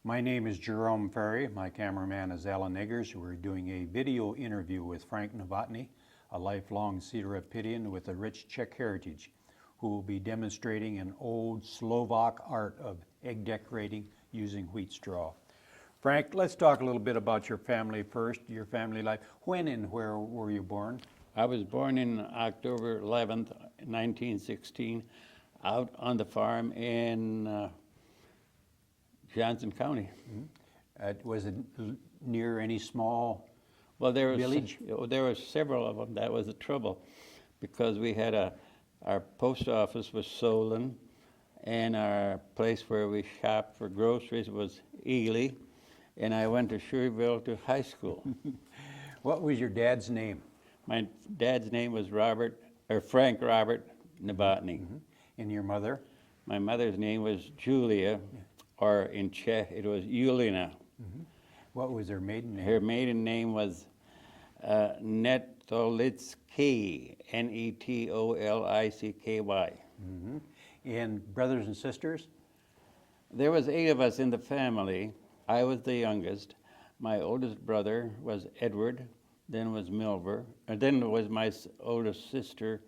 My name is Jerome Ferry. My cameraman is Alan Eggers. We're doing a video interview with Frank Novotny, a lifelong Cedar Rapidian with a rich Czech heritage, who will be demonstrating an old Slovak art of egg decorating using wheat straw. Frank, let's talk a little bit about your family first, your family life. When and where were you born? I was born in October 11th, 1916, out on the farm in Johnson County. Was it near any small Well, village? there were several of them. That was the trouble, because we had our post office was Solon, and our place where we shopped for groceries was Ely, and I went to Sherryville to high school. What was your dad's name? My dad's name was Frank Robert Novotny. And your mother? My mother's name was Julia, or in Czech it was Julina. What was her maiden name? Her maiden name was Netolicky, Netolicky. And brothers and sisters? There was 8 of us in the family. I was the youngest. My oldest brother was Edward, then was Milver, and then was my oldest sister,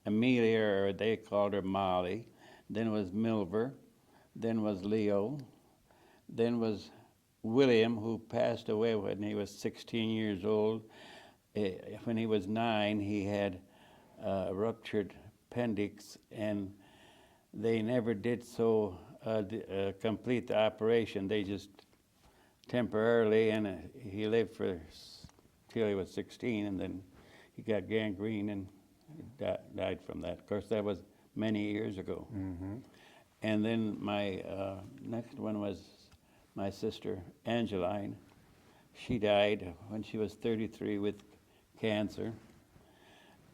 Amelia, or they called her Molly, then was Milver, then was Leo, then was William, who passed away when he was 16 years old. When he was 9, he had a ruptured appendix, and they never did complete the operation. They just temporarily, and he lived till he was 16, and then he got gangrene and died from that. Of course, that was many years ago. And then my next one was my sister, Angeline. She died when she was 33 with cancer.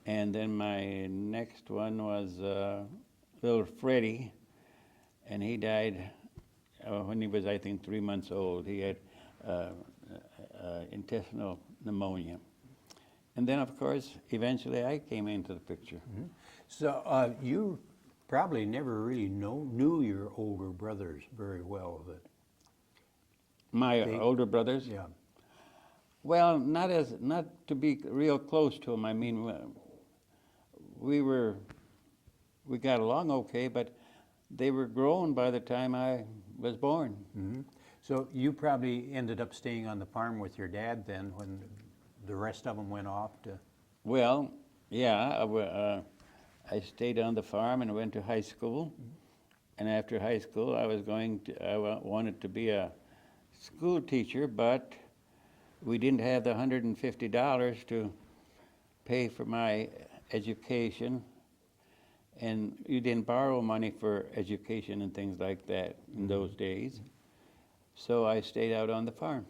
And then my next one was little Freddie, and he died when he was, I think, 3 months old. He had intestinal pneumonia. And then, of course, eventually I came into the picture. So you probably never really knew your older brothers very well. My older brothers? Yeah. Well, not to be real close to them. I mean, we got along okay, but they were grown by the time I was born. So you probably ended up staying on the farm with your dad then when the rest of them went off to... Well, yeah, I stayed on the farm and went to high school. And after high school, I wanted to be a school teacher, but we didn't have the $150 to pay for my education. And you didn't borrow money for education and things like that in those days. So I stayed out on the farm.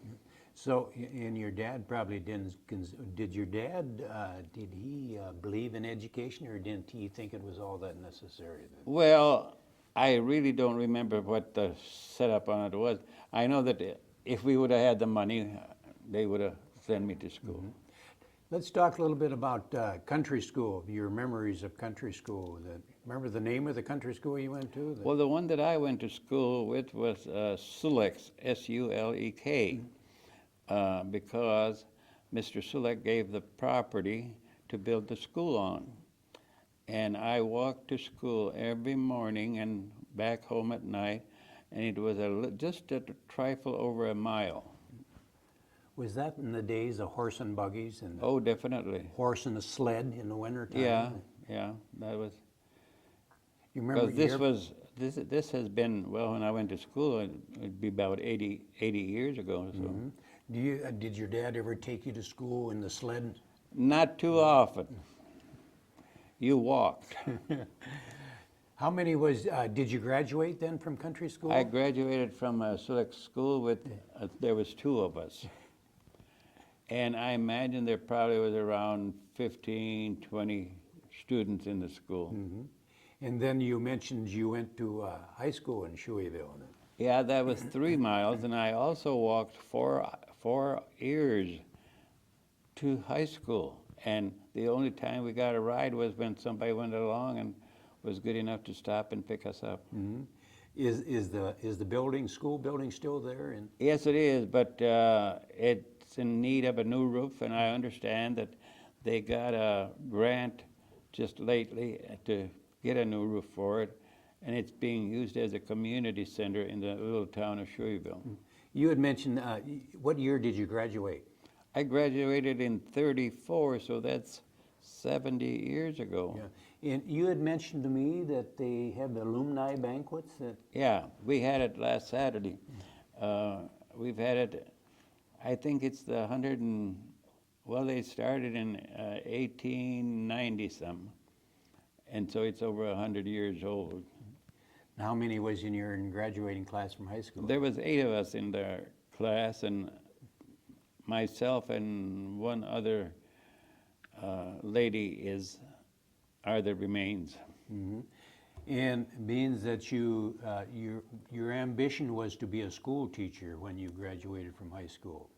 So, and your dad probably didn't, did your dad, did he believe in education, or didn't he think it was all that necessary then? Well, I really don't remember what the setup on it was. I know that if we would have had the money, they would have sent me to school. Let's talk a little bit about country school, your memories of country school. Remember the name of the country school you went to? Well, the one that I went to school with was Sulek, S-U-L-E-K, because Mr. Sulek gave the property to build the school on. And I walked to school every morning and back home at night, and it was just a trifle over a mile. Was that in the days of horse and buggies and Oh, definitely. horse and a sled in the wintertime? Yeah, that was. You remember? Because this has been, well, when I went to school, it'd be about 80 years ago. So. Did your dad ever take you to school in the sled? Not too often. You walked. How many did you graduate then from country school? I graduated from a select school with, there was 2 of us. And I imagine there probably was around 15, 20 students in the school. And then you mentioned you went to high school in Sherryville. Yeah, that was 3 miles, and I also walked 4 years to high school. And the only time we got a ride was when somebody went along and was good enough to stop and pick us up. Is the building, school building still there? And Yes, it is, but it's in need of a new roof, and I understand that they got a grant just lately to get a new roof for it, and it's being used as a community center in the little town of Shreveville. you had mentioned, what year did you graduate? I graduated in '34, so that's 70 years ago. Yeah. And you had mentioned to me that they have the alumni banquets. Yeah, we had it last Saturday. We've had it, I think it's the 100 and, well, they started in 1890 some, and so it's over 100 years old. How many was in your graduating class from high school? There was 8 of us in the class, and myself and one other lady are the remains. Mhm. And means that you, your ambition was to be a school teacher when you graduated from high school.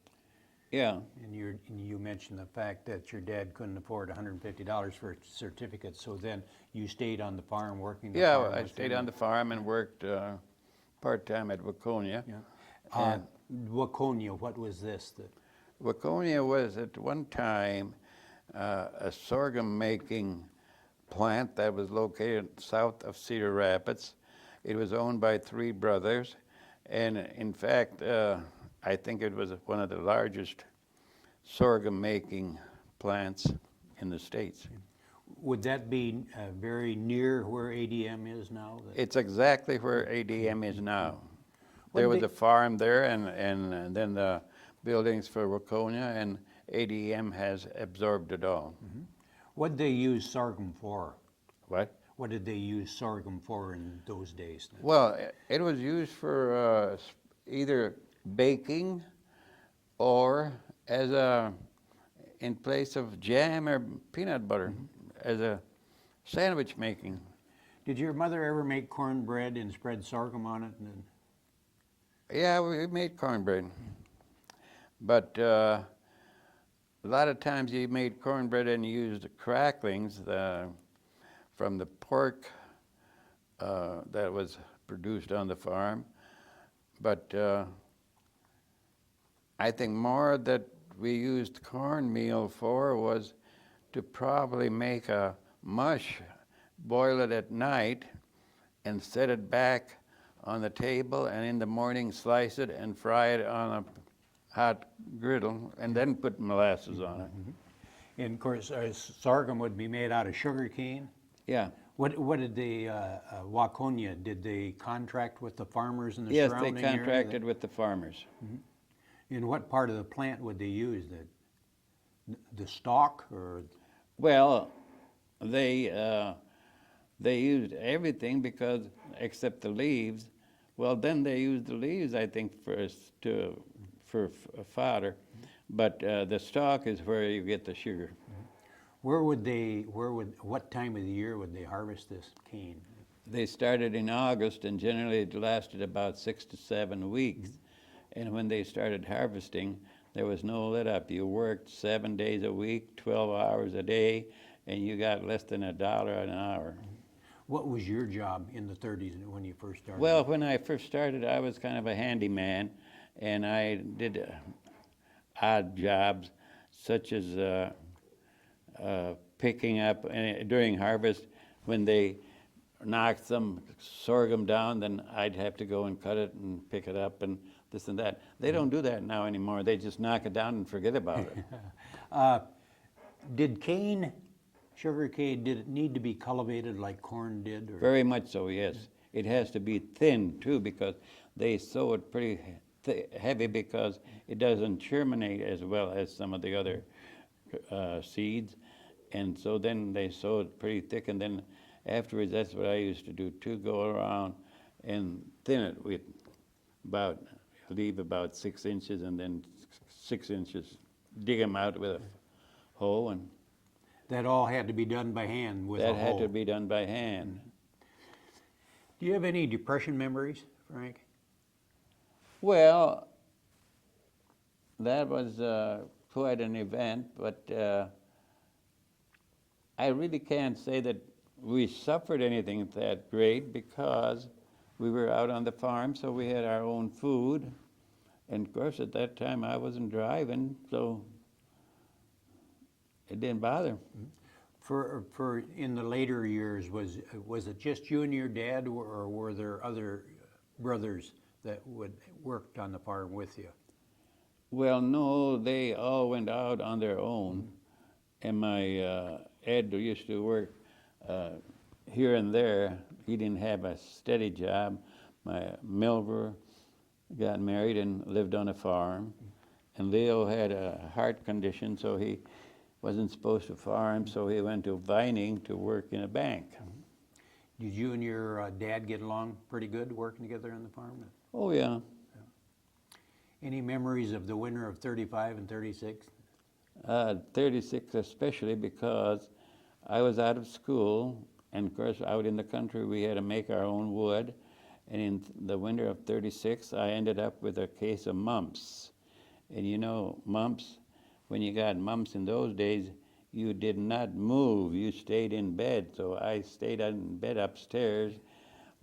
Yeah, And you mentioned the fact that your dad couldn't afford $150 for a certificate, so then you stayed on the farm working the farm. I stayed on the farm and worked part-time at Waconia. Yeah. Waconia, what was this? Waconia was at one time a sorghum-making plant that was located south of Cedar Rapids. It was owned by 3 brothers, and in fact, I think it was one of the largest sorghum-making plants in the States. Would that be very near where ADM is now? It's exactly where ADM is now. There was a farm there, and then the buildings for Waconia, and ADM has absorbed it all. Mm-hmm. What did they use sorghum for? What? What did they use sorghum for in those days? Well, it was used for either baking or as in place of jam or peanut butter, as a sandwich making. Did your mother ever make cornbread and spread sorghum on it? Yeah, we made cornbread. But a lot of times you made cornbread and used cracklings from the pork that was produced on the farm. But I think more that we used cornmeal for was to probably make a mush, boil it at night, and set it back on the table, and in the morning slice it and fry it on a hot griddle, and then put molasses on it. Mm-hmm. And of course, sorghum would be made out of sugar cane. Yeah. What did they, Waconia, did they contract with the farmers in the Yes, surrounding they area? contracted with the farmers. In what part of the plant would they use? The stalk or? Well, they used everything because except the leaves. Well, then they used the leaves, I think, for fodder, but the stalk is where you get the sugar. What time of the year would they harvest this cane? They started in August, and generally it lasted about 6 to 7 weeks. And when they started harvesting, there was no let up. You worked 7 days a week, 12 hours a day, and you got less than $1 an hour. What was your job in the 30s when you first started? Well, when I first started, I was kind of a handyman, and I did odd jobs, such as picking up during harvest. When they knocked some sorghum down, then I'd have to go and cut it and pick it up and this and that. They don't do that now anymore. They just knock it down and forget about it. Did sugar cane, did it need to be cultivated like corn did? Or? Very much so, yes. It has to be thin too, because they sow it pretty heavy because it doesn't germinate as well as some of the other seeds. And so then they sow it pretty thick, and then afterwards, that's what I used to do too, go around and thin it with leave about 6 inches, and then 6 inches, dig them out with a hoe, and that all had to be done by hand with a hoe? That had to be done by hand. Do you have any depression memories, Frank? Well, that was quite an event, but I really can't say that we suffered anything that great, because we were out on the farm, so we had our own food. And of course, at that time, I wasn't driving, so it didn't bother. For in the later years, was it just you and your dad, or were there other brothers that worked on the farm with you? Well, no, they all went out on their own. And my Ed, who used to work here and there, he didn't have a steady job. My Milver got married and lived on a farm. And Leo had a heart condition, so he wasn't supposed to farm, so he went to Vining to work in a bank. Did you and your dad get along pretty good working together on the farm? Oh, yeah. Any memories of the winter of 35 and 36? 36 especially, because I was out of school, and of course out in the country we had to make our own wood, and in the winter of 36 I ended up with a case of mumps. And you know, mumps, when you got mumps in those days, you did not move, you stayed in bed. So I stayed in bed upstairs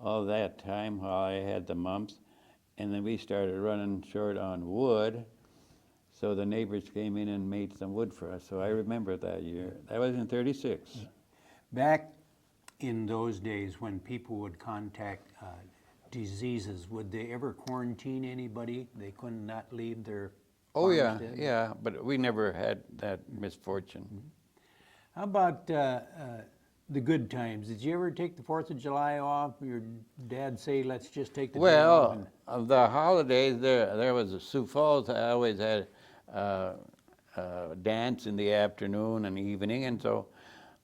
all that time while I had the mumps, and then we started running short on wood. So the neighbors came in and made some wood for us. So I remember that year. That was in 36. Back in those days when people would contact diseases, would they ever quarantine anybody? They could not leave their Oh yeah, farms, did? yeah, but we never had that misfortune. How about the good times? Did you ever take the 4th of July off? Your dad say, let's just take the day off? Well, of the holidays, there was a Sioux Falls. I always had dance in the afternoon and evening, and so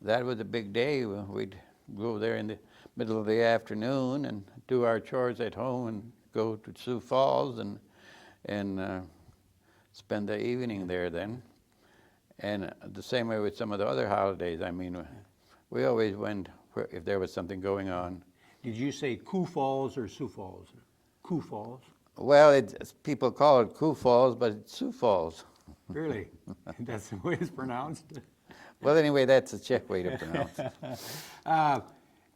that was a big day. We'd go there in the middle of the afternoon and do our chores at home and go to Sioux Falls and spend the evening there then. And the same way with some of the other holidays. I mean, we always went if there was something going on. Did you say Coo Falls or Sioux Falls? Coo Falls? Well, people call it Coo Falls, but it's Sioux Falls. Really? That's the way it's pronounced? Well, anyway, that's a Czech way to pronounce it.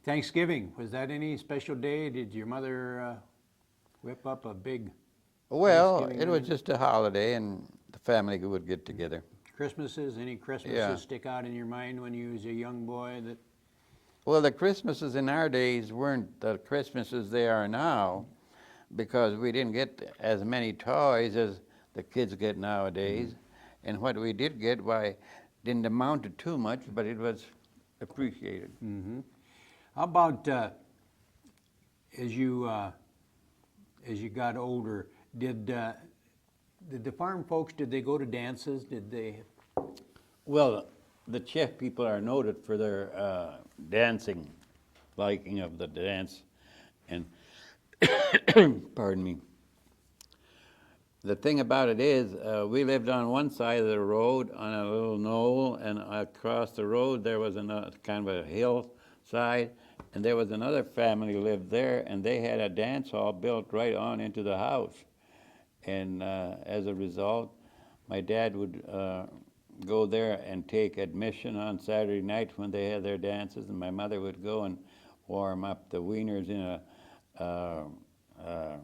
Thanksgiving, was that any special day? Did your mother whip up a big Well, Thanksgiving it was dinner? just a holiday, and the family would get together. Christmases? Any Christmases Yeah. stick out in your mind when you was a young boy? That Well, the Christmases in our days weren't the Christmases they are now, because we didn't get as many toys as the kids get nowadays. And what we did get, why, didn't amount to too much, but it was appreciated. How about as you got older? Did the farm folks, did they go to dances? Did they? Well, the Czech people are noted for their dancing, liking of the dance, and pardon me. The thing about it is, we lived on one side of the road on a little knoll, and across the road there was another kind of a hillside, and there was another family lived there, and they had a dance hall built right on into the house. And as a result, my dad would go there and take admission on Saturday night when they had their dances, and my mother would go and warm up the wieners in a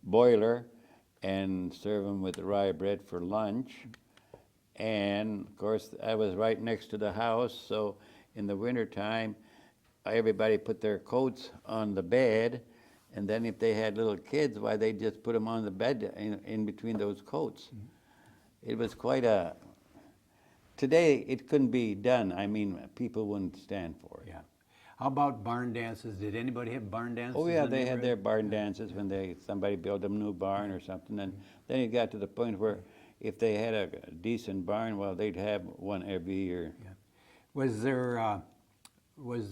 boiler and serve them with rye bread for lunch. And of course, I was right next to the house, so in the wintertime, everybody put their coats on the bed, and then if they had little kids, why, they just put them on the bed in between those coats. It was quite a, today it couldn't be done. I mean, people wouldn't stand for it. Yeah. How about barn dances? Did anybody have barn dances? Oh yeah, in the they had neighborhood? their barn dances when somebody built a new barn or something, and then it got to the point where if they had a decent barn, well, they'd have one every year. Yeah. Was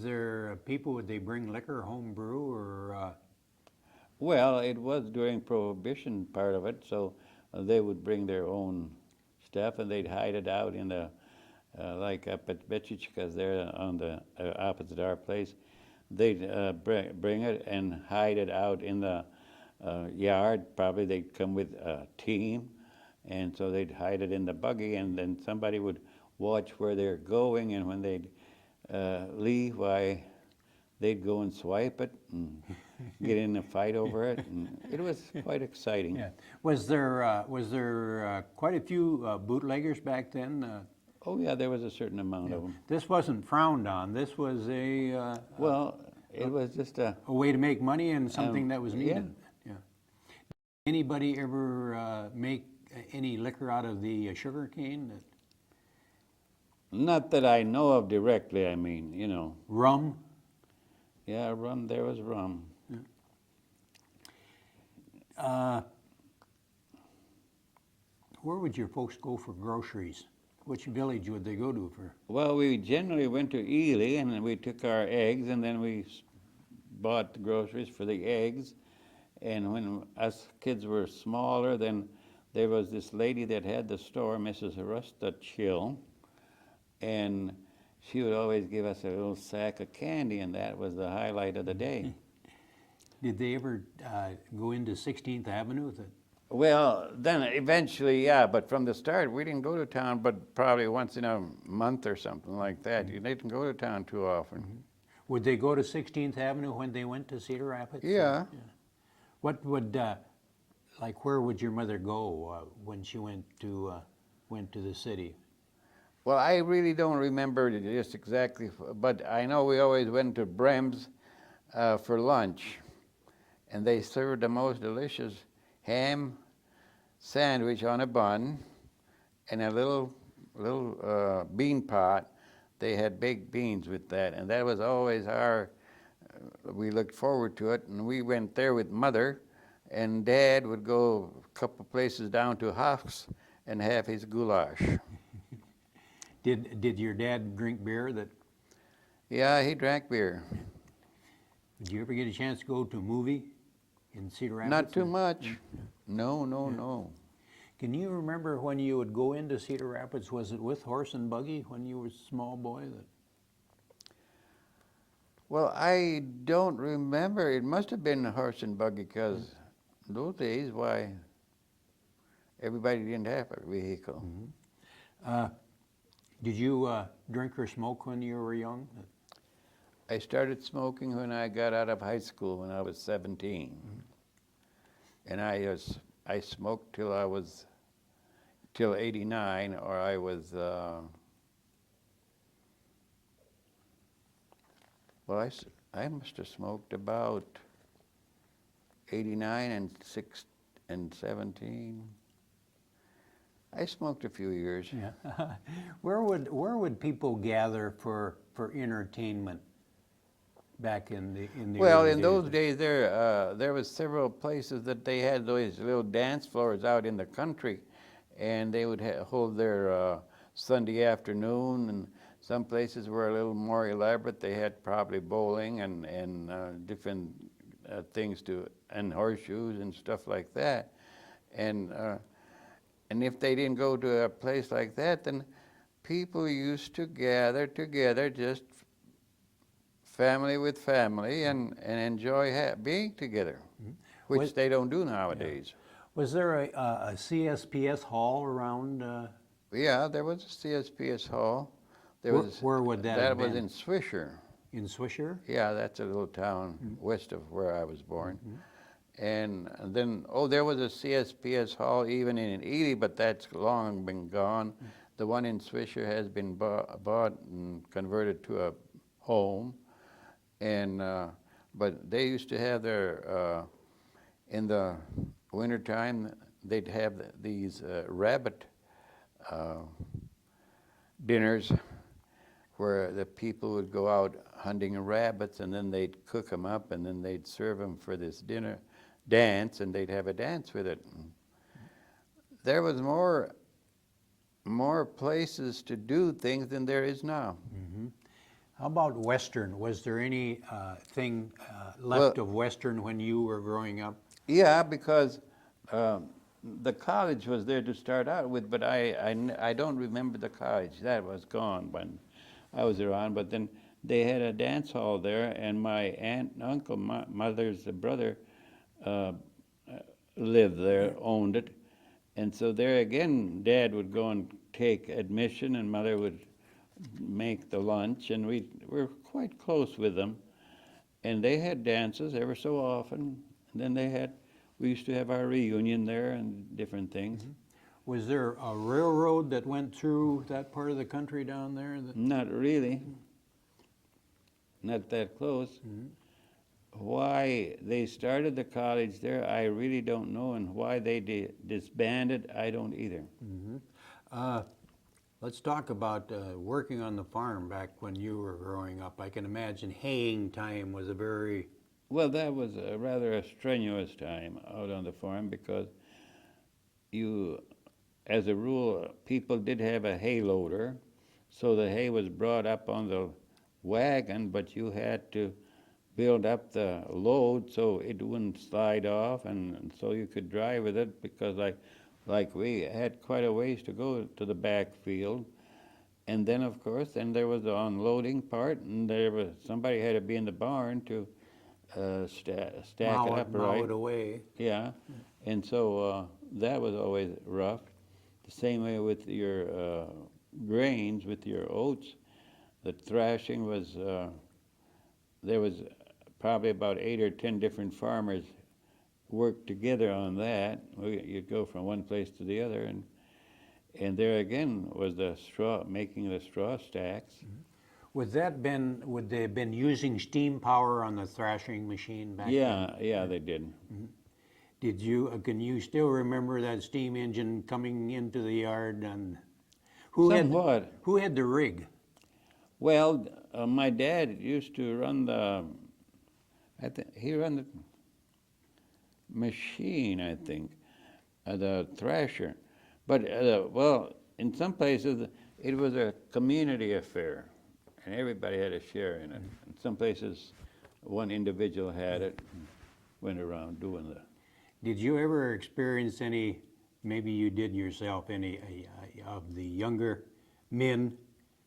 there people, would they bring liquor, home brew, or? Well, it was during Prohibition part of it, so they would bring their own stuff, and they'd hide it out in the, like up at Betchichka's there on the opposite our place. They'd bring it and hide it out in the yard. Probably they'd come with a team, and so they'd hide it in the buggy, and then somebody would watch where they're going, and when they'd leave, why, they'd go and swipe it. And get in a fight over it, and it was quite exciting. Yeah. Was there quite a few bootleggers back then? Oh yeah, there was a certain amount of them. This wasn't frowned on. This was Well, it was just a a way to make money and something that was yeah. needed. Yeah. Anybody ever make any liquor out of the sugar cane? Not that I know of directly, I mean, you know. Rum? Yeah, rum, there was rum. Where would your folks go for groceries? Which village would they go to for? Well, we generally went to Ely, and then we took our eggs, and then we bought the groceries for the eggs. And when us kids were smaller, then there was this lady that had the store, Mrs. Rusta Chill, and she would always give us a little sack of candy, and that was the highlight of the day. Did they ever go into 16th Avenue? Well, then eventually, yeah, but from the start, we didn't go to town, but probably once in a month or something like that. You didn't go to town too often. Would they go to 16th Avenue when they went to Cedar Rapids? Yeah. What would, like, where would your mother go when she went to the city? Well, I really don't remember just exactly, but I know we always went to Brem's for lunch, and they served the most delicious ham sandwich on a bun and a little bean pot. They had baked beans with that, and that was always we looked forward to it, and we went there with Mother, and Dad would go a couple places down to Hoff's and have his goulash. Did your dad drink beer? Yeah, he drank beer. Did you ever get a chance to go to a movie in Cedar Rapids? Not too much. No. Can you remember when you would go into Cedar Rapids? Was it with horse and buggy when you were a small boy? Well, I don't remember. It must have been a horse and buggy, because those days, why, everybody didn't have a vehicle. Did you drink or smoke when you were young? I started smoking when I got out of high school when I was 17. And I smoked till 89, or I was, well, I must have smoked about 89 and 17. I smoked a few years. Yeah. Where would people gather for entertainment back in the Well, early in those days, there was several places that they had those little dance floors out in the country, and they would hold their Sunday afternoon, and some places were a little more elaborate. They had probably bowling and different things and horseshoes and stuff like that. And if they didn't go to a place like that, then people used to gather together, just family with family, and enjoy being together, which they don't do nowadays. Was there a CSPS hall around? Yeah, there was a CSPS hall. Where would that have been? That was in Swisher. In Swisher? Yeah, that's a little town west of where I was born. And then, there was a CSPS hall even in Ely, but that's long been gone. The one in Swisher has been bought and converted to a home. And but they used to have their in the wintertime, they'd have these rabbit dinners where the people would go out hunting rabbits, and then they'd cook them up, and then they'd serve them for this dance, and they'd have a dance with it. There was more places to do things than there is now. How about Western? Was there any thing left of Western when you were growing up? Yeah, because the college was there to start out with, but I don't remember the college. That was gone when I was around. But then they had a dance hall there, and my aunt and uncle, my mother's brother, lived there, owned it. And so there again, Dad would go and take admission, and Mother would make the lunch, and we were quite close with them. And they had dances ever so often. And then we used to have our reunion there and different things. Was there a railroad that went through that part of the country down there? Not really, not that close. Why they started the college there, I really don't know, and why they disbanded, I don't either. Let's talk about working on the farm back when you were growing up. I can imagine haying time was a very... Well, that was a rather a strenuous time out on the farm because as a rule, people did have a hay loader, so the hay was brought up on the wagon, but you had to build up the load so it wouldn't slide off, and so you could drive with it because like we had quite a ways to go to the backfield. And then, of course, then there was the unloading part, and somebody had to be in the barn to stack it up mow right. it away. Yeah, and so that was always rough. The same way with your grains, with your oats, the thrashing was, there was probably about 8 or 10 different farmers worked together on that. You'd go from one place to the other, and there again was the straw, making the straw stacks. Would they have been using steam power on the thrashing machine back then? Yeah, they did. Can you still remember that steam engine coming into the yard? And Somewhat. who had the rig? Well, my dad used to run he ran the machine, I think, the thrasher. But, well, in some places, it was a community affair, and everybody had a share in it. In some places, one individual had it, and went around doing that. Did you ever experience any, maybe you did yourself, any of the younger men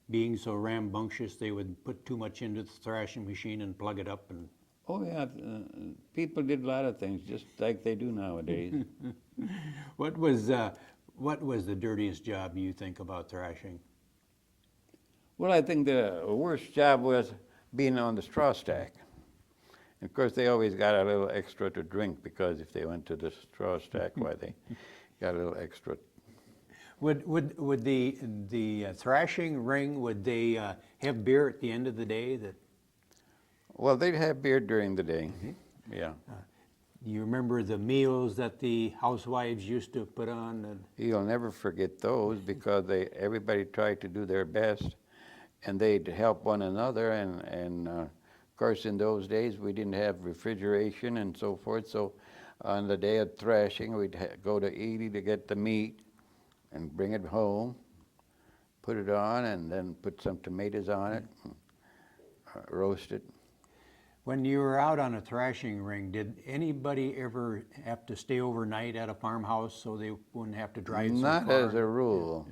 being so rambunctious they would put too much into the thrashing machine and plug it up? And Oh, yeah, people did a lot of things, just like they do nowadays. what was the dirtiest job you think about thrashing? Well, I think the worst job was being on the straw stack. Of course, they always got a little extra to drink because if they went to the straw stack, why, they got a little extra. Would the thrashing ring, would they have beer at the end of the day? Well, they'd have beer during the day, yeah. You remember the meals that the housewives used to put on? You'll never forget those because everybody tried to do their best, and they'd help one another. And of course, in those days, we didn't have refrigeration and so forth. So on the day of thrashing, we'd go to Edie to get the meat and bring it home, put it on, and then put some tomatoes on it, roast it. When you were out on a thrashing ring, did anybody ever have to stay overnight at a farmhouse so they wouldn't have to drive so far? Not as a rule.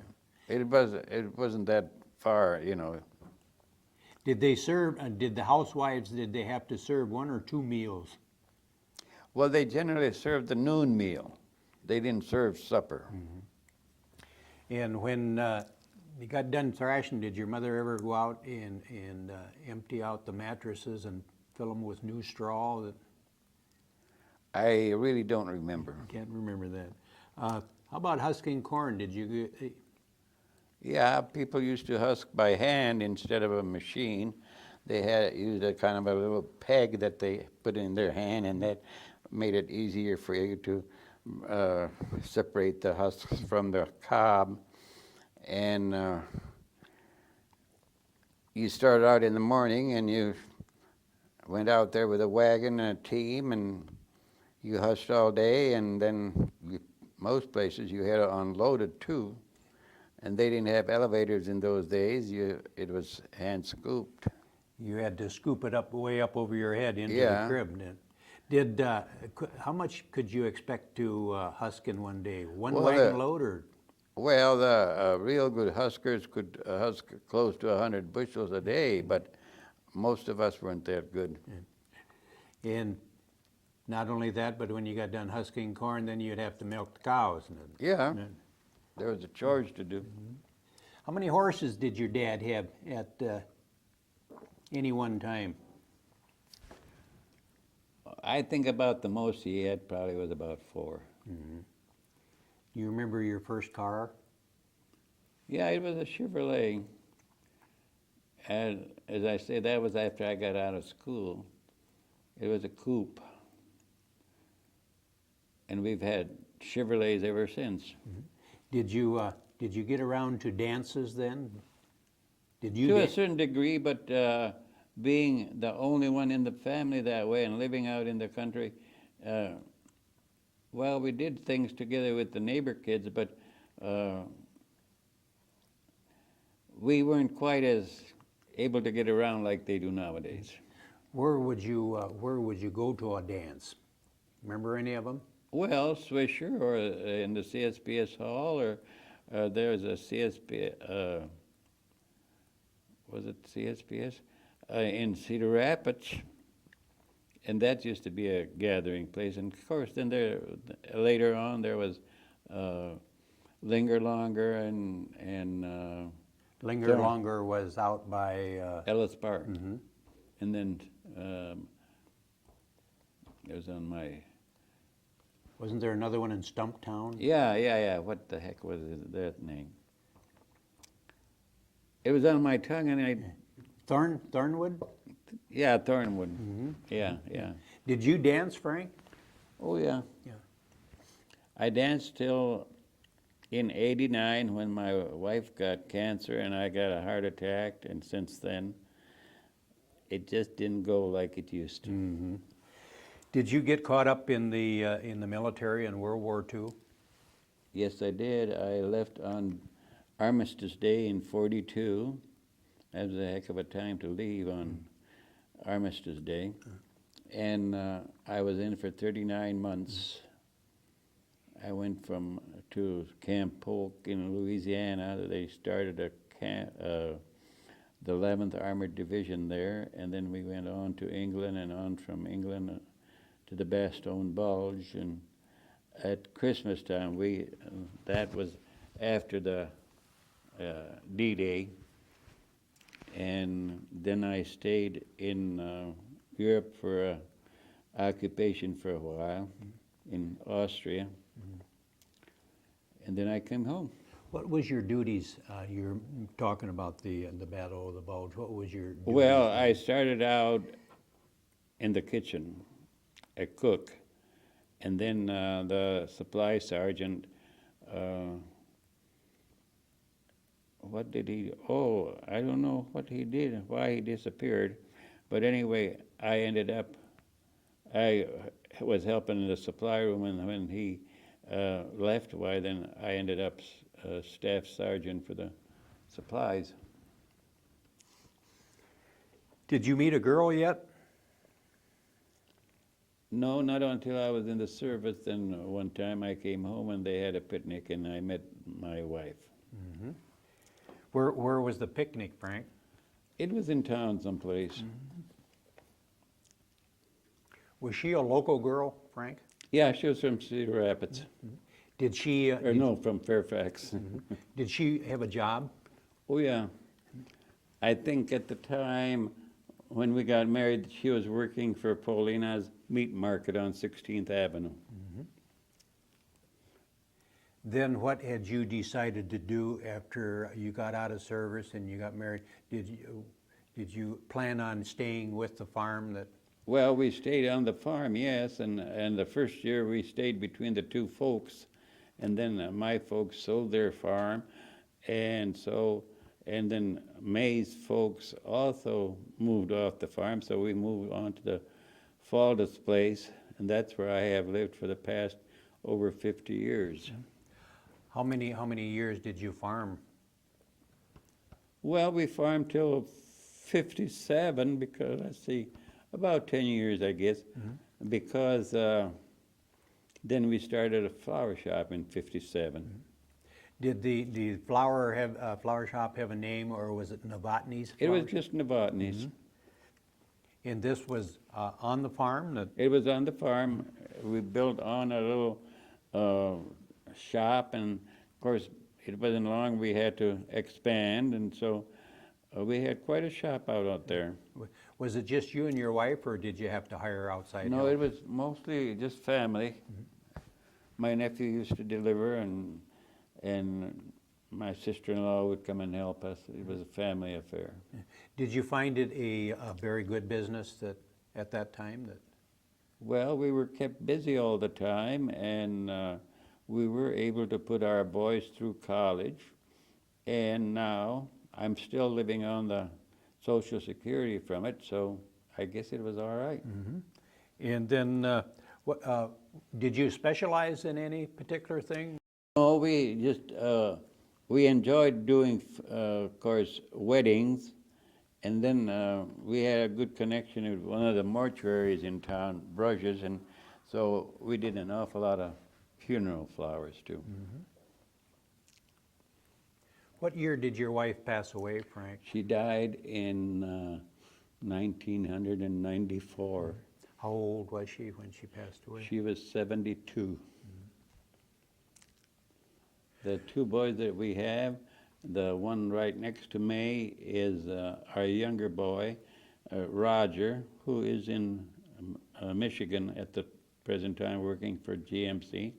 Yeah. It wasn't that far, you know. Did the housewives, did they have to serve 1 or 2 meals? Well, they generally served the noon meal. They didn't serve supper. And when you got done thrashing, did your mother ever go out and empty out the mattresses and fill them with new straw? I really don't remember. Can't remember that. How about husking corn? Did you? Yeah, people used to husk by hand instead of a machine. They used a kind of a little peg that they put in their hand, and that made it easier for you to separate the husks from the cob. And you started out in the morning, and you went out there with a wagon and a team, and you husked all day, and then most places you had to unload it too. And they didn't have elevators in those days. It was hand scooped. You had to scoop it up way up over your head into Yeah. the crib. How much could you expect to husk in one day? One Well, wagon load, or? Well, the real good huskers could husk close to 100 bushels a day, but most of us weren't that good. And not only that, but when you got done husking corn, then you'd have to milk the cows. Yeah, there was a charge to do. How many horses did your dad have at any one time? I think about the most he had probably was about 4. Do you remember your first car? Yeah, it was a Chevrolet. And as I say, that was after I got out of school. It was a coupe. And we've had Chevrolets ever since. Did you get around to dances then? Did you? To a certain degree, but being the only one in the family that way and living out in the country, well, we did things together with the neighbor kids, but we weren't quite as able to get around like they do nowadays. Where would you go to a dance? Remember any of them? Well, Swisher, or in the CSPS hall, or there's a CSP, was it CSPS? In Cedar Rapids. And that used to be a gathering place. And of course, then later on, there was Linger Longer and Linger Longer was out by Ellis Park. And then it was on my... Wasn't there another one in Stumptown? Yeah. What the heck was that name? It was on my tongue, and I... Thornwood? Yeah, Thornwood. Yeah. Did you dance, Frank? Oh, yeah. Yeah. I danced till in '89 when my wife got cancer and I got a heart attack, and since then, it just didn't go like it used to. Did you get caught up in the military in World War II? Yes, I did. I left on Armistice Day in '42. That was a heck of a time to leave on Armistice Day. And I was in for 39 months. I went to Camp Polk in Louisiana. They started the 11th Armored Division there, and then we went on to England, and on from England to the Bastogne Bulge. And at Christmas time, that was after the D-Day, and then I stayed in Europe for occupation for a while in Austria, and then I came home. What was your duties? You're talking about the Battle of the Bulge. What was your duties? Well, I started out in the kitchen, a cook, and then the supply sergeant. What did he? Oh, I don't know what he did, why he disappeared, but anyway, I was helping in the supply room, and when he left, why then I ended up staff sergeant for the supplies. Did you meet a girl yet? No, not until I was in the service. Then one time I came home and they had a picnic and I met my wife. Where was the picnic, Frank? It was in town someplace. Was she a local girl, Frank? Yeah, she was from Cedar Rapids. Did she? No, from Fairfax. Did she have a job? Oh, yeah. I think at the time when we got married, she was working for Paulina's Meat Market on 16th Avenue. Then what had you decided to do after you got out of service and you got married? Did you plan on staying with the farm that? Well, we stayed on the farm, yes, and the first year we stayed between the two folks, and then my folks sold their farm, and then May's folks also moved off the farm, so we moved on to the Falda's place, and that's where I have lived for the past over 50 years. How many years did you farm? Well, we farmed till 57 because, let's see, about 10 years, I guess, because then we started a flower shop in 57. Did the flower shop have a name, or was it Novotny's? It was just Novotny's. And this was on the farm? It was on the farm. We built on a little shop, and of course it wasn't long we had to expand, and so we had quite a shop out there. Was it just you and your wife, or did you have to hire outside No, help? it was mostly just family. My nephew used to deliver, and my sister-in-law would come and help us. It was a family affair. Did you find it a very good business at that time? Well, we were kept busy all the time, and we were able to put our boys through college. And now I'm still living on the Social Security from it, so I guess it was all right. And then, did you specialize in any particular thing? No, we just we enjoyed doing, of course, weddings, and then we had a good connection with one of the mortuaries in town, Brushes, and so we did an awful lot of funeral flowers too. What year did your wife pass away, Frank? She died in 1994. How old was she when she passed away? She was 72. The two boys that we have, the one right next to me is our younger boy, Roger, who is in Michigan at the present time working for GMC.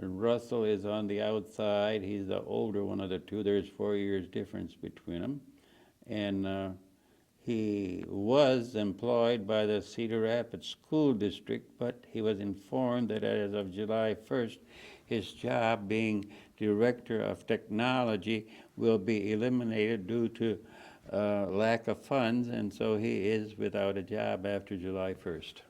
Russell is on the outside. He's the older one of the two. There's 4 years difference between them. And he was employed by the Cedar Rapids School District, but he was informed that as of July 1st, his job being Director of Technology will be eliminated due to lack of funds, and so he is without a job after July 1st.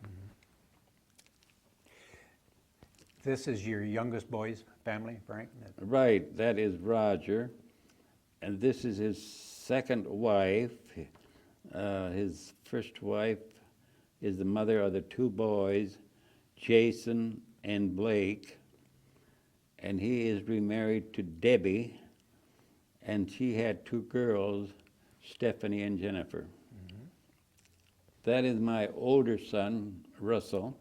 This is your youngest boy's family, Frank? Right, that is Roger, and this is his second wife. His first wife is the mother of the two boys, Jason and Blake, and he is remarried to Debbie, and she had two girls, Stephanie and Jennifer. That is my older son, Russell,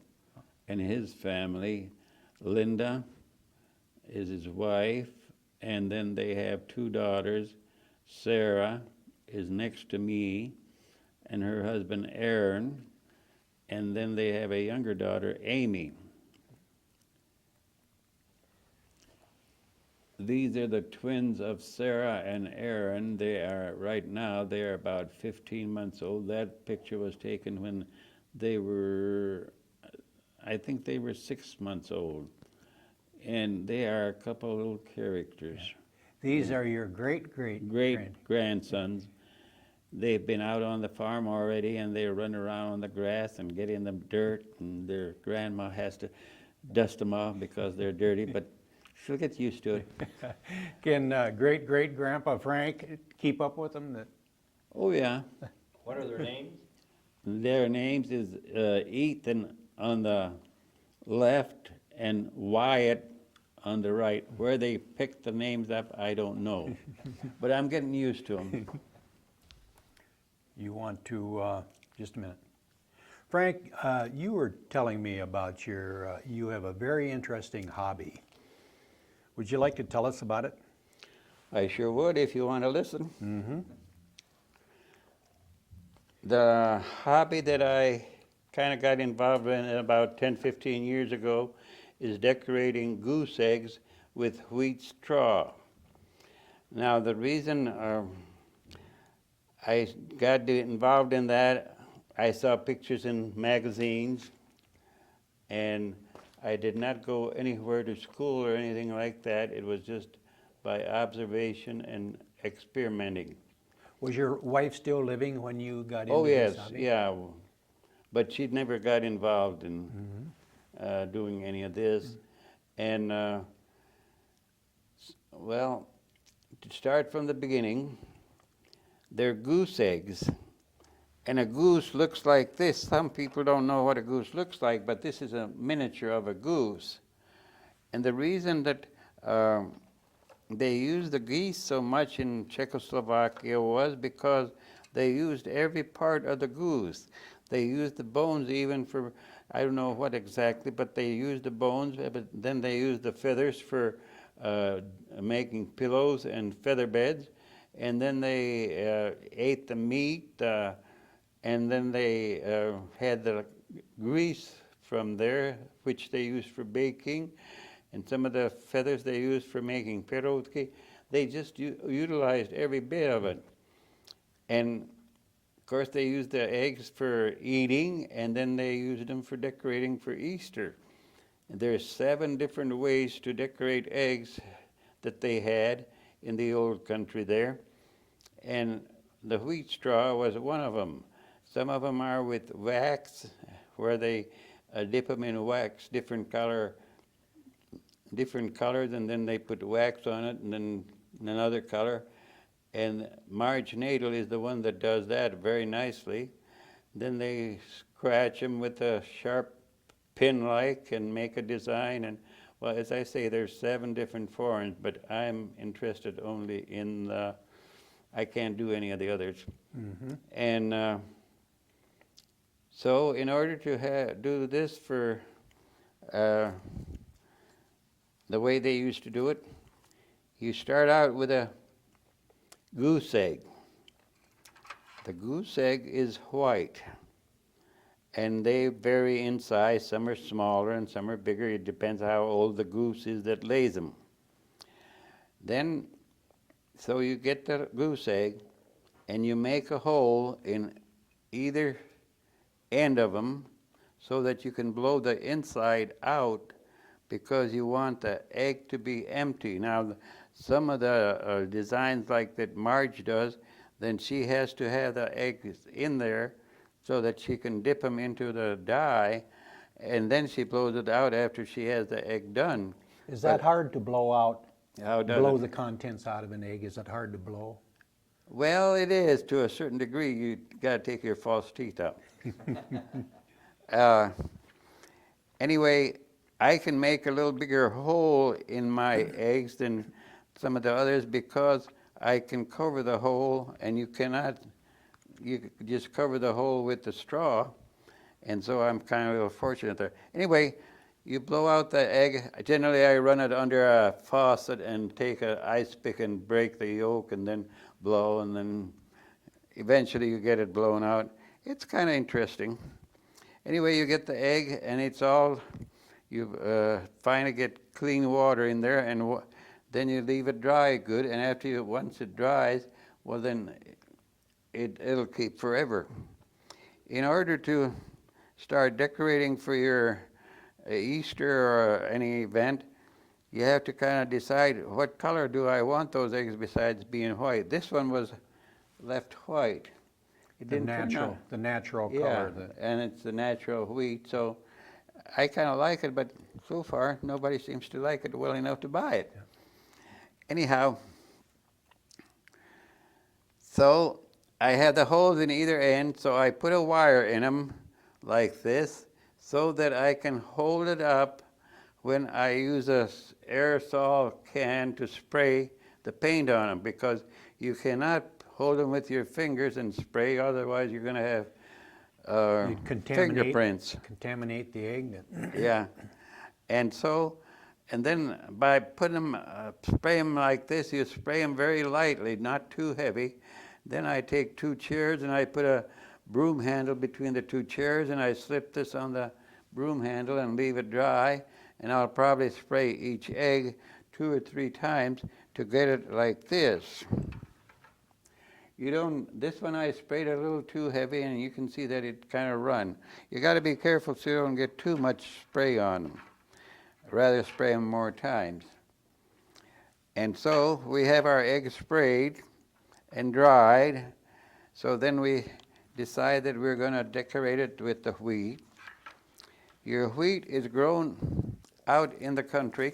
and his family. Linda is his wife, and then they have two daughters. Sarah is next to me, and her husband Aaron, and then they have a younger daughter, Amy. These are the twins of Sarah and Aaron. They are, right now, they are about 15 months old. That picture was taken when they were, I think they were 6 months old. And they are a couple of little characters. These are your great Great-grandsons. They've been out on the farm already, and they run around on the grass and get in the dirt, and their grandma has to dust them off because they're dirty, but she'll get used to it. Can great-great-grandpa Frank keep up with them? Oh, yeah. What are their names? Their names is Ethan on the left and Wyatt on the right. Where they picked the names up, I don't know. But I'm getting used to them. You want to, just a minute. Frank, you were telling me about you have a very interesting hobby. Would you like to tell us about it? I sure would if you want to listen. The hobby that I kind of got involved in about 10, 15 years ago is decorating goose eggs with wheat straw. Now, the reason I got involved in that, I saw pictures in magazines, and I did not go anywhere to school or anything like that. It was just by observation and experimenting. Was your wife still living when you got into Oh, yes, this hobby? yeah. But she never got involved in doing any of this. And, well, to start from the beginning, they're goose eggs. And a goose looks like this. Some people don't know what a goose looks like, but this is a miniature of a goose. And the reason that they used the geese so much in Czechoslovakia was because they used every part of the goose. They used the bones even for, I don't know what exactly, but they used the bones, but then they used the feathers for making pillows and feather beds. And then they ate the meat, and then they had the grease from there, which they used for baking, and some of the feathers they used for making pierogi. They just utilized every bit of it. And of course, they used the eggs for eating, and then they used them for decorating for Easter. And there's 7 different ways to decorate eggs that they had in the old country there. And the wheat straw was one of them. Some of them are with wax, where they dip them in wax, different colors, and then they put wax on it, and then another color. And Marge Nadel is the one that does that very nicely. Then they scratch them with a sharp pin-like and make a design. And well, as I say, there's 7 different forms, but I'm interested only in the, I can't do any of the others. Mm-hmm. And so in order to do this for the way they used to do it, you start out with a goose egg. The goose egg is white, and they vary in size. Some are smaller and some are bigger. It depends how old the goose is that lays them. Then, so you get the goose egg, and you make a hole in either end of them so that you can blow the inside out, because you want the egg to be empty. Now, some of the designs like that Marge does, then she has to have the eggs in there so that she can dip them into the dye, and then she blows it out after she has the egg done. Is that hard to blow out? How does Blow it? the contents out of an egg? Is that hard to blow? Well, it is to a certain degree. You got to take your false teeth out. Anyway, I can make a little bigger hole in my eggs than some of the others because I can cover the hole, and you cannot, you just cover the hole with the straw, and so I'm kind of fortunate there. Anyway, you blow out the egg. Generally, I run it under a faucet and take an ice pick and break the yolk and then blow, and then eventually you get it blown out. It's kind of interesting. Anyway, you get the egg, and it's all, you finally get clean water in there, and then you leave it dry good, and after once it dries, well then it'll keep forever. In order to start decorating for your Easter or any event, you have to kind of decide what color do I want those eggs besides being white. This one was left white. It didn't turn out. The natural Yeah, color. and it's the natural wheat, so I kind of like it, but so far nobody seems to like it well enough to buy it. Yeah. Anyhow, so I had the holes in either end, so I put a wire in them like this so that I can hold it up when I use a aerosol can to spray the paint on them, because you cannot hold them with your fingers and spray, otherwise you're going to have fingerprints. Contaminate the egg. Yeah. And so, and then by putting them, spray them like this, you spray them very lightly, not too heavy. Then I take 2 chairs and I put a broom handle between the 2 chairs, and I slip this on the broom handle and leave it dry. And I'll probably spray each egg 2 or 3 times to get it like this. You don't, this one I sprayed a little too heavy, and you can see that it kind of run. You got to be careful so you don't get too much spray on them. I'd rather spray them more times. And so we have our eggs sprayed and dried. So then we decide that we're going to decorate it with the wheat. Your wheat is grown out in the country,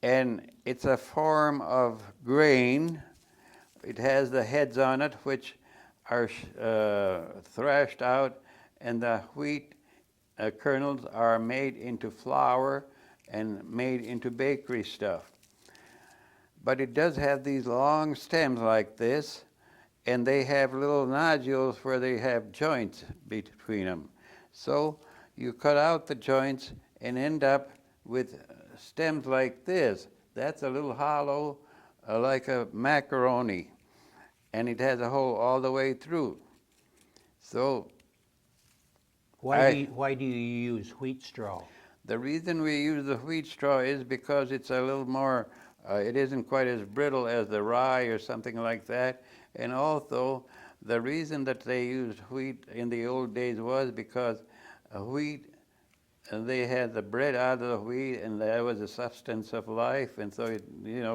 and it's a form of grain. It has the heads on it, which are thrashed out, and the wheat kernels are made into flour and made into bakery stuff. But it does have these long stems like this, and they have little nodules where they have joints between them. So you cut out the joints and end up with stems like this. That's a little hollow, like a macaroni, and it has a hole all the way through. So Why do you use wheat straw? the reason we use the wheat straw is because it's a little more, it isn't quite as brittle as the rye or something like that. And also, the reason that they used wheat in the old days was because wheat, they had the bread out of the wheat, and that was the substance of life, and so it,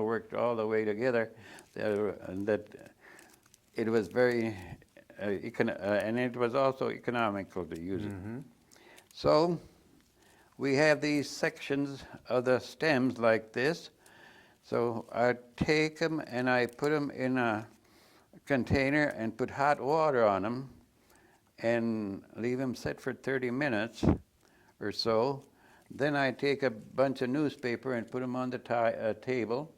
worked all the way together. And that it was very, and it was also economical to use it. So we have these sections of the stems like this. So I take them and I put them in a container and put hot water on them and leave them set for 30 minutes or so. Then I take a bunch of newspaper and put them on the table.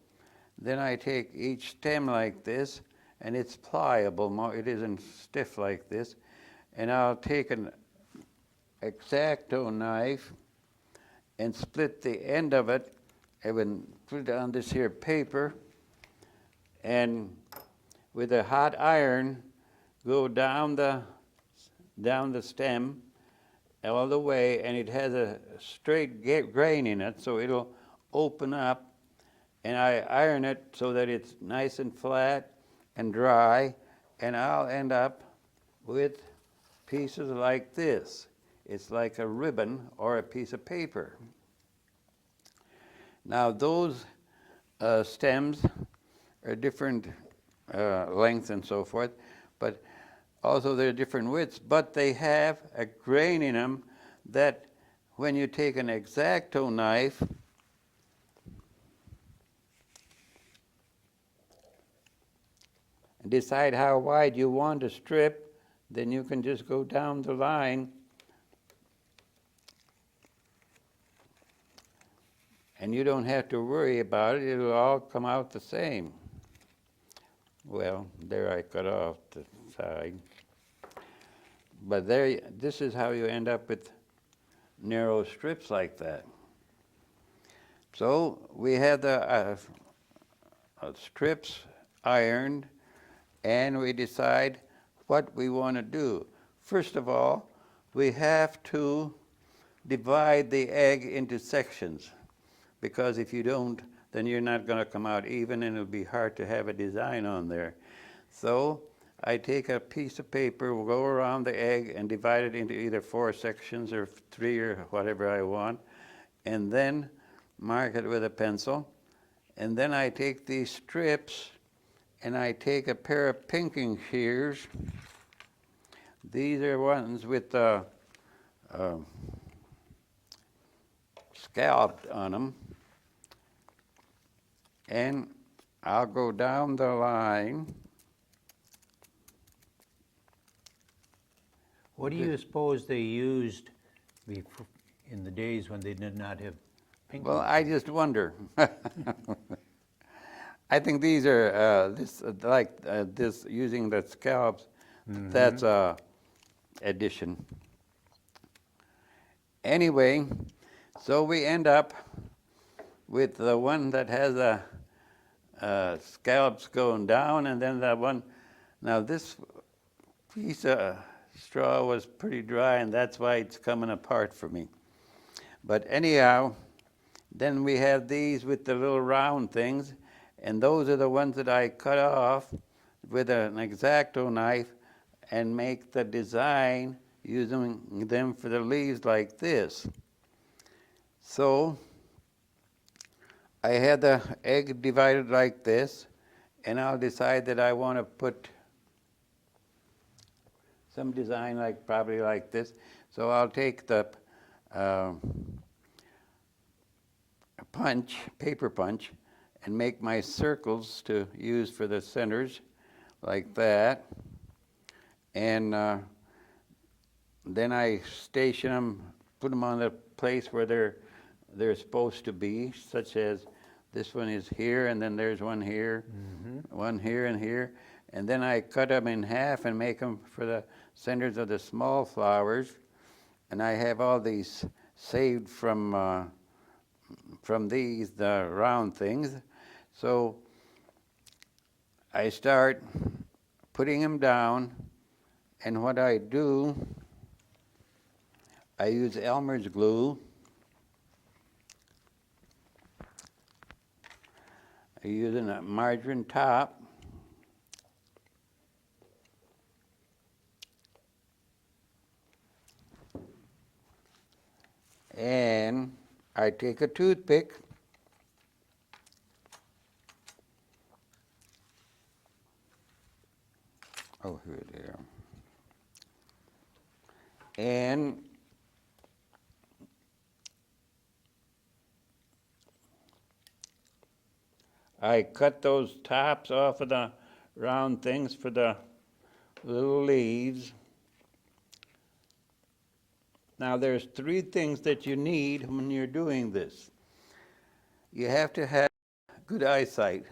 Then I take each stem like this, and it's pliable, it isn't stiff like this. And I'll take an X-Acto knife and split the end of it. I would put it on this here paper, and with a hot iron, go down the stem all the way, and it has a straight grain in it, so it'll open up, and I iron it so that it's nice and flat and dry, and I'll end up with pieces like this. It's like a ribbon or a piece of paper. Now those stems are different lengths and so forth, but also they're different widths, but they have a grain in them that when you take an X-Acto knife and decide how wide you want to strip, then you can just go down the line and you don't have to worry about it. It'll all come out the same. Well, there I cut off the side. But this is how you end up with narrow strips like that. So we have the strips ironed, and we decide what we want to do. First of all, we have to divide the egg into sections, because if you don't, then you're not going to come out even, and it'll be hard to have a design on there. So I take a piece of paper, we'll go around the egg and divide it into either 4 sections or 3 or whatever I want, and then mark it with a pencil. And then I take these strips and I take a pair of pinking shears. These are ones with scalloped on them. And I'll go down the line. What do you suppose they used in the days when they did not have pink? Well, I just wonder. I think these are this using the scallops. That's a addition. Anyway, so we end up with the one that has a scallops going down, and then that one. Now this piece of straw was pretty dry, and that's why it's coming apart for me. But anyhow, then we have these with the little round things, and those are the ones that I cut off with an X-Acto knife and make the design using them for the leaves like this. So I had the egg divided like this, and I'll decide that I want to put some design probably like this. So I'll take the paper punch, and make my circles to use for the centers like that. And then I station them, put them on the place where they're supposed to be, such as this one is here, and then there's one here, one here and here. And then I cut them in half and make them for the centers of the small flowers. And I have all these saved from these, the round things. So I start putting them down And what I do, I use Elmer's glue. I'm using a margarine top. And I take a toothpick oh, here they are. And I cut those tops off of the round things for the little leaves. Now there's three things that you need when you're doing this. You have to have good eyesight.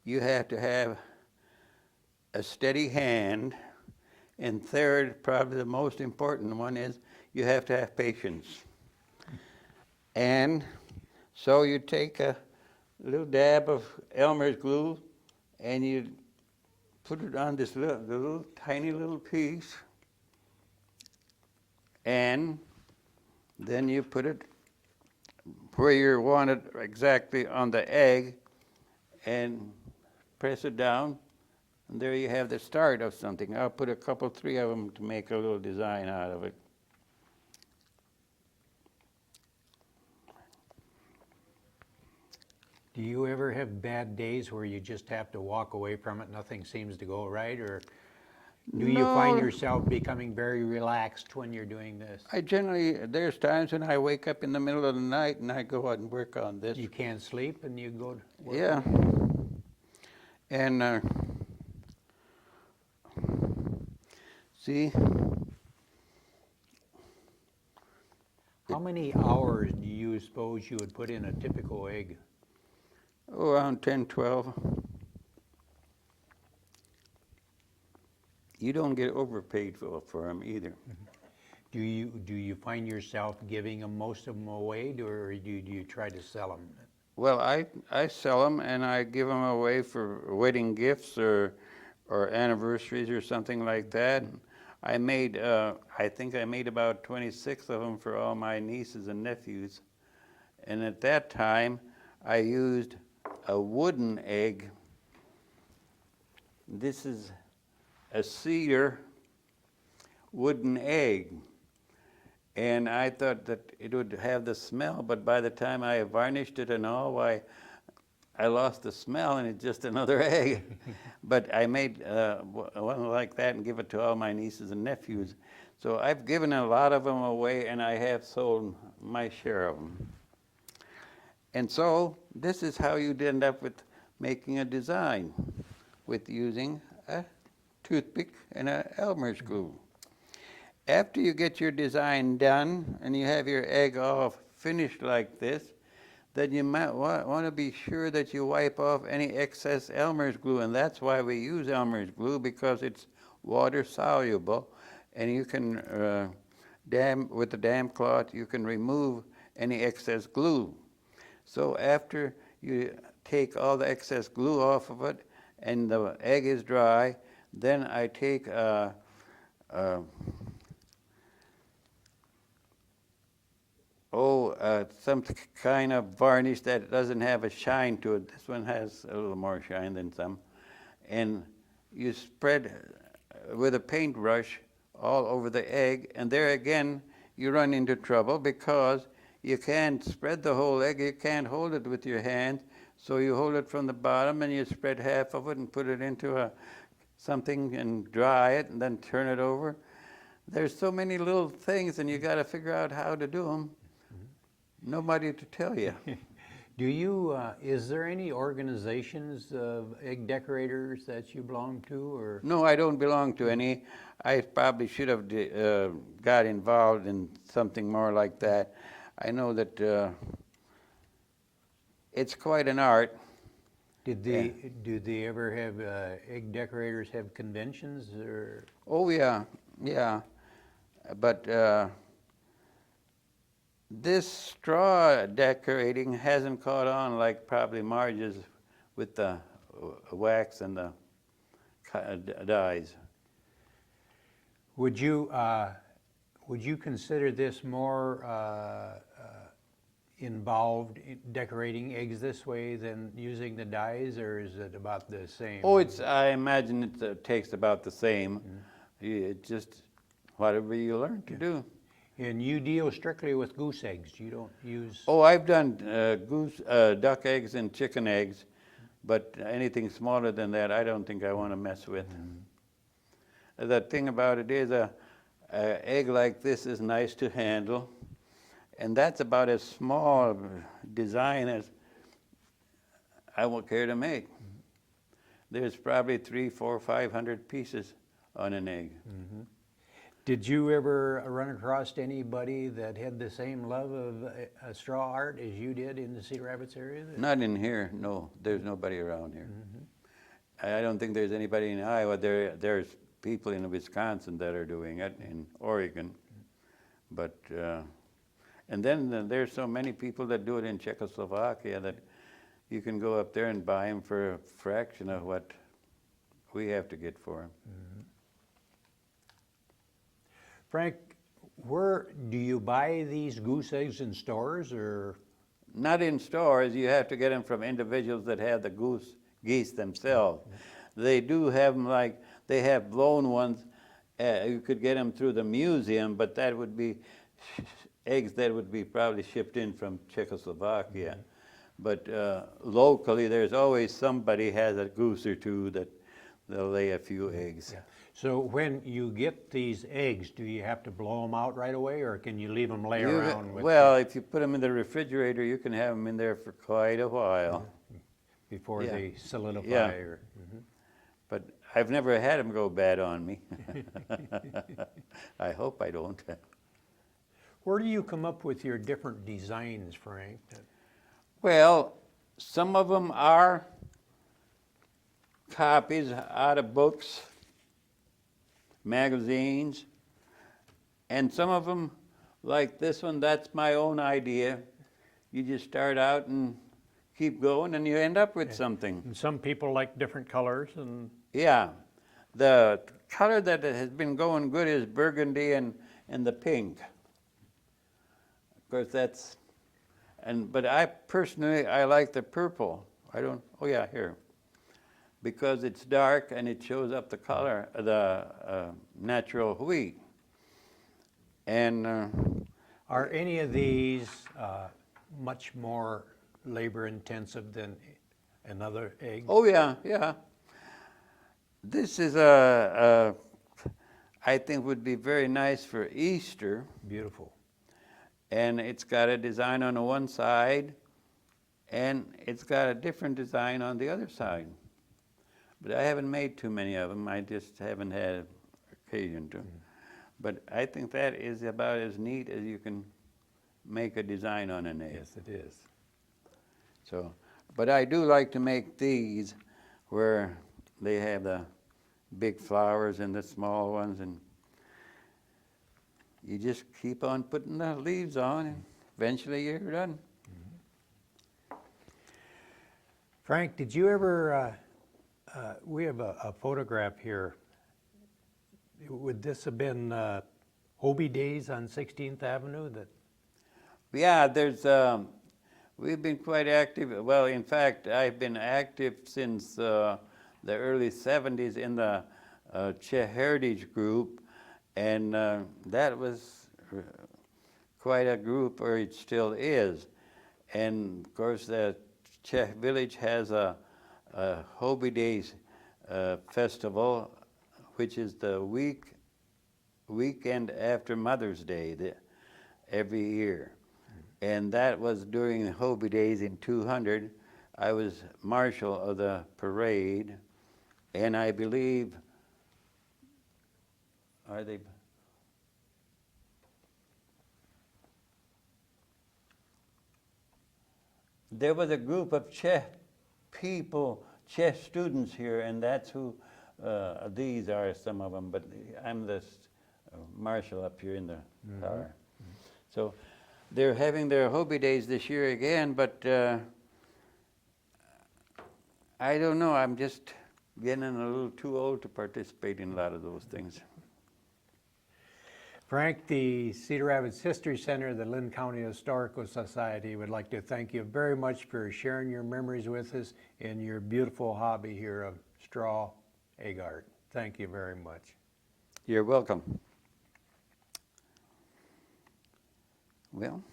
You have to have a steady hand. And third, probably the most important one, is you have to have patience. And so you take a little dab of Elmer's glue and you put it on this little tiny little piece, and then you put it where you want it, exactly on the egg, and press it down, and there you have the start of something. I'll put a couple, three of them to make a little design out of it. Do you ever have bad days where you just have to walk away from it, nothing seems to go right, or do you find yourself becoming very relaxed when you're doing this? I generally, there's times when I wake up in the middle of the night and I go out and work on this. You can't sleep and you go to work? Yeah. And see, how many hours do you suppose you would put in a typical egg? oh, around 10, 12. You don't get overpaid for them either. Do you find yourself giving them, most of them away, or do you try to sell them? Well, I sell them and I give them away for wedding gifts or anniversaries or something like that. I made, I think I made about 26 of them for all my nieces and nephews. And at that time, I used a wooden egg. This is a cedar wooden egg. And I thought that it would have the smell, but by the time I varnished it and all, I lost the smell and it's just another egg. But I made one like that and give it to all my nieces and nephews. So I've given a lot of them away and I have sold my share of them. And so this is how you'd end up with making a design, with using a toothpick and an Elmer's glue. After you get your design done and you have your egg all finished like this, then you might want to be sure that you wipe off any excess Elmer's glue. And that's why we use Elmer's glue, because it's water soluble. And you can, with the damp cloth, you can remove any excess glue. So after you take all the excess glue off of it and the egg is dry, then I take some kind of varnish that doesn't have a shine to it. This one has a little more shine than some. And you spread with a paintbrush all over the egg, and there again you run into trouble because you can't spread the whole egg, you can't hold it with your hand, so you hold it from the bottom and you spread half of it and put it into something and dry it and then turn it over. There's so many little things and you got to figure out how to do them. Nobody to tell you. Do you, is there any organizations of egg decorators that you belong to, or? No, I don't belong to any. I probably should have got involved in something more like that. I know that it's quite an art. Do they ever have, egg decorators have conventions, or? Oh, yeah, yeah. But this straw decorating hasn't caught on like probably Marge's with the wax and the dyes. Would you consider this more involved in decorating eggs this way than using the dyes, or is it about the same? Oh, I imagine it takes about the same. It just whatever you learn to do. And you deal strictly with goose eggs. You don't use. Oh, I've done duck eggs and chicken eggs, but anything smaller than that, I don't think I want to mess with. The thing about it is a egg like this is nice to handle, and that's about as small a design as I will care to make. There's probably 300, 400, 500 pieces on an egg. Did you ever run across anybody that had the same love of straw art as you did in the Cedar Rapids area? Not in here, no. There's nobody around here. I don't think there's anybody in Iowa. There's people in Wisconsin that are doing it, in Oregon. But, and then there's so many people that do it in Czechoslovakia that you can go up there and buy them for a fraction of what we have to get for them. Frank, where do you buy these goose eggs in stores, or? Not in stores. You have to get them from individuals that have the geese themselves. They do have them, like they have blown ones. You could get them through the museum, but that would be eggs that would be probably shipped in from Czechoslovakia. But locally, there's always somebody has a goose or two that they'll lay a few eggs. So when you get these eggs, do you have to blow them out right away, or can you leave them lay around? Well, if you put them in the refrigerator, you can have them in there for quite a while. Before they solidify? Yeah. Or, But I've never had them go bad on me. I hope I don't. Where do you come up with your different designs, Frank? Well, some of them are copies out of books, magazines, and some of them, like this one, that's my own idea. You just start out and keep going and you end up with something. And some people like different colors. And Yeah. The color that has been going good is burgundy and the pink. Of course, that's, but I personally, I like the purple. Oh yeah, here. Because it's dark and it shows up the color, the natural wheat. And are any of these much more labor intensive than another egg? oh yeah, yeah. This is I think would be very nice for Easter. Beautiful. And it's got a design on the one side, and it's got a different design on the other side. But I haven't made too many of them. I just haven't had occasion to. But I think that is about as neat as you can make a design on an egg. Yes, it is. So, but I do like to make these where they have the big flowers and the small ones, and you just keep on putting the leaves on, and eventually you're done. Frank, did you ever, we have a photograph here. Would this have been Hobie Days on 16th Avenue? Yeah, we've been quite active. Well, in fact, I've been active since the early 70s in the Czech Heritage Group, and that was quite a group, or it still is. And of course, the Czech Village has a Hobie Days festival, which is the weekend after Mother's Day every year. And that was during the Hobie Days in 200. I was marshal of the parade, and I believe, there was a group of Czech people, Czech students here, and that's who these are, some of them, but I'm the marshal up here in the car. So they're having their Hobie Days this year again, but I don't know, I'm just getting a little too old to participate in a lot of those things. Frank, the Cedar Rapids History Center, the Linn County Historical Society would like to thank you very much for sharing your memories with us and your beautiful hobby here of straw egg art. Thank you very much. You're welcome. Well,